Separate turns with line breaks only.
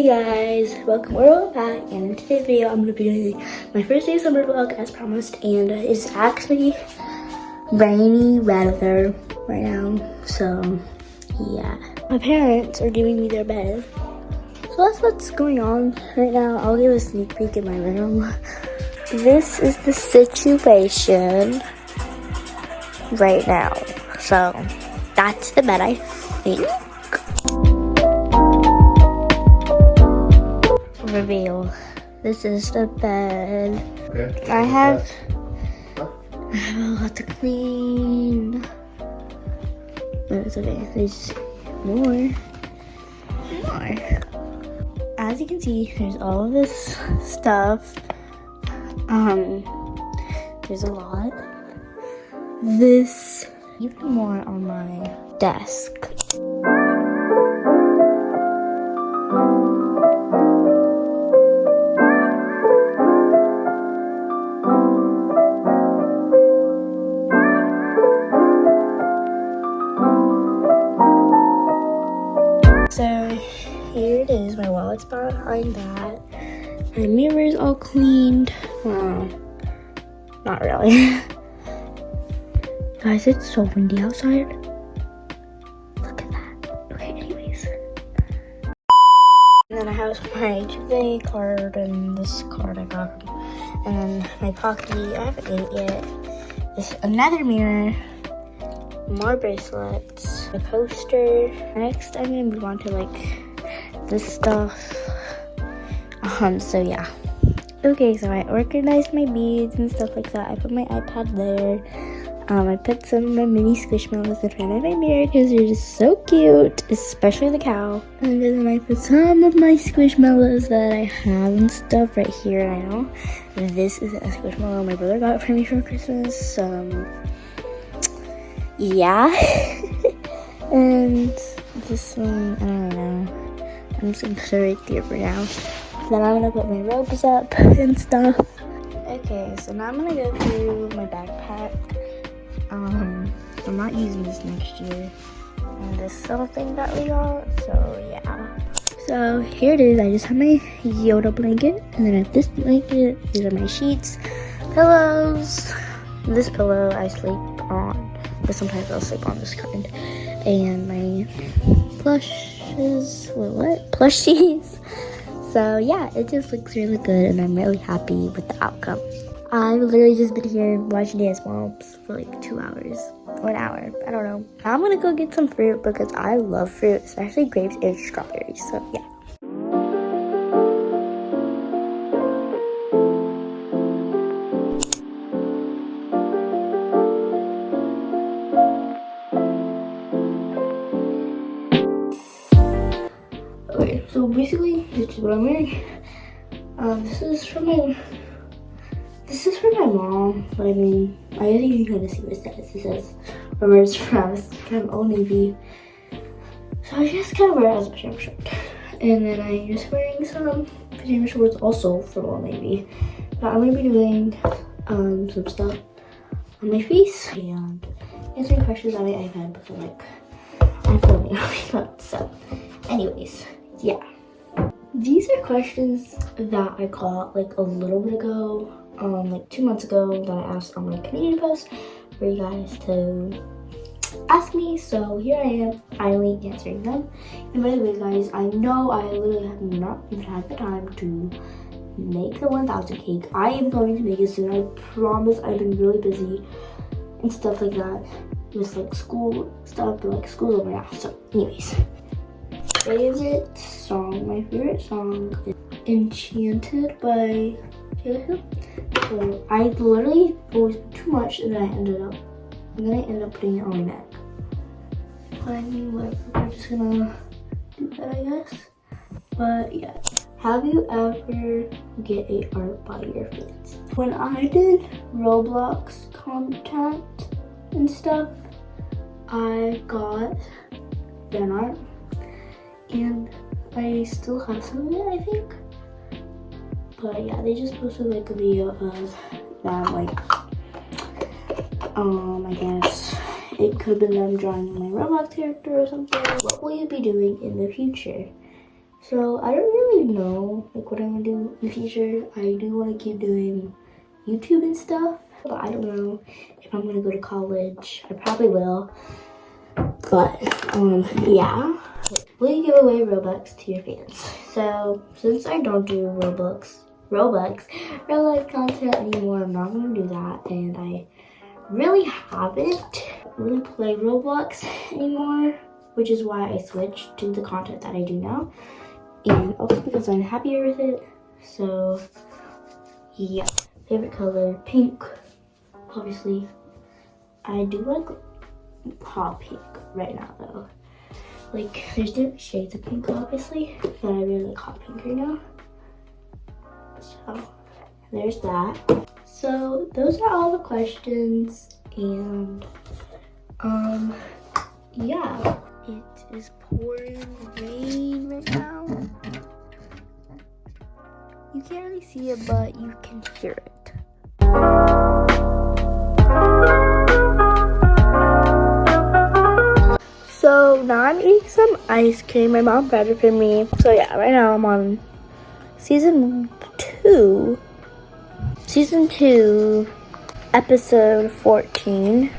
Hey guys, welcome back, and in today's video I'm going to be doing my first day of summer vlog as promised, and it's actually rainy weather right now, so yeah. My parents are giving me their bed, so that's what's going on right now. I'll give a sneak peek in my room. This is the situation right now, so that's the bed, I think. Reveal. This is the bed. Okay. I have a lot to clean. But it's okay. There's more. As you can see, there's all of this stuff. There's a lot. This, even more on my desk. So here it is, my wallet's behind that. My mirror's all cleaned. Well, not really. Guys, it's so windy outside. Look at that. Okay, anyways. And then I have my today card and this card I got. And then my Pocky, I haven't ate it yet. This another mirror. More bracelets, a poster. Next, I'm gonna move on to like this stuff. So yeah. Okay, so I organized my beads and stuff like that. I put my iPad there. I put some of my mini squishmallows in front of my mirror because they're just so cute, especially the cow. And then I put some of my squishmallows that I have and stuff right here. And I know this is a squishmallow my brother got for me for Christmas. Yeah. And this one, I don't know. I'm just gonna put it right there for now. Then I'm gonna put my robes up and stuff. Okay, so now I'm gonna go through my backpack. I'm not using this next year. And this little thing that we got, so yeah. So here it is. I just have my Yoda blanket, and then I have this blanket. These are my sheets, pillows. This pillow I sleep on. But sometimes I'll sleep on this kind. And my plushes, plushies. So yeah, it just looks really good and I'm really happy with the outcome. I've literally just been here watching Dance Moms for like 2 hours. 1 hour, I don't know. I'm gonna go get some fruit because I love fruit, especially grapes and strawberries, so yeah. Okay, so basically, this is what I'm wearing. This is for my mom, but I mean, I think you can kind of see what it says. It says, where it's from, it's kind of old navy. So I just kind of wear it as a pajama shirt. And then I'm just wearing some pajama shorts also from Old Navy. But I'm going to be doing some stuff on my face and answering questions on my iPad because I'm filming on my phone. So anyways, yeah. These are questions that I got like a little bit ago, like 2 months ago, that I asked on my Canadian post for you guys to ask me. So here I am finally answering them. And by the way guys, I know I literally have not even had the time to make the 1000 cake. I am going to make it soon, I promise. I've been really busy and stuff like that with like school stuff, but like school's over now. So anyways, favorite song. My favorite song is Enchanted by Taylor Swift. So I literally always put too much and then I ended up putting it on my neck. But I mean, whatever, we're just gonna do that, I guess. But yeah. Have you ever get a art by your fans? When I did Roblox content and stuff, I got fan art. And I still have some of it, I think. But yeah, they just posted like a video of that, like, I guess it could have been them drawing my Roblox character or something. What will you be doing in the future? So I don't really know like what I'm gonna do in the future. I do want to keep doing YouTube and stuff, but I don't know if I'm gonna go to college. I probably will, but yeah. Will you give away Robux to your fans? So since I don't do Roblox real life content anymore, I'm not gonna do that, and I really haven't really played Roblox anymore, which is why I switched to the content that I do now, and also because I'm happier with it. So yeah, favorite color, pink. Obviously, I do like hot pink right now though. Like, there's different shades of pink obviously, but I really like hot pink right now. So there's that. So those are all the questions, and yeah, it is pouring rain right now. You can't really see it, but you can hear it. So now I'm eating some ice cream. My mom brought it for me. So yeah, right now I'm on season 2, episode 14.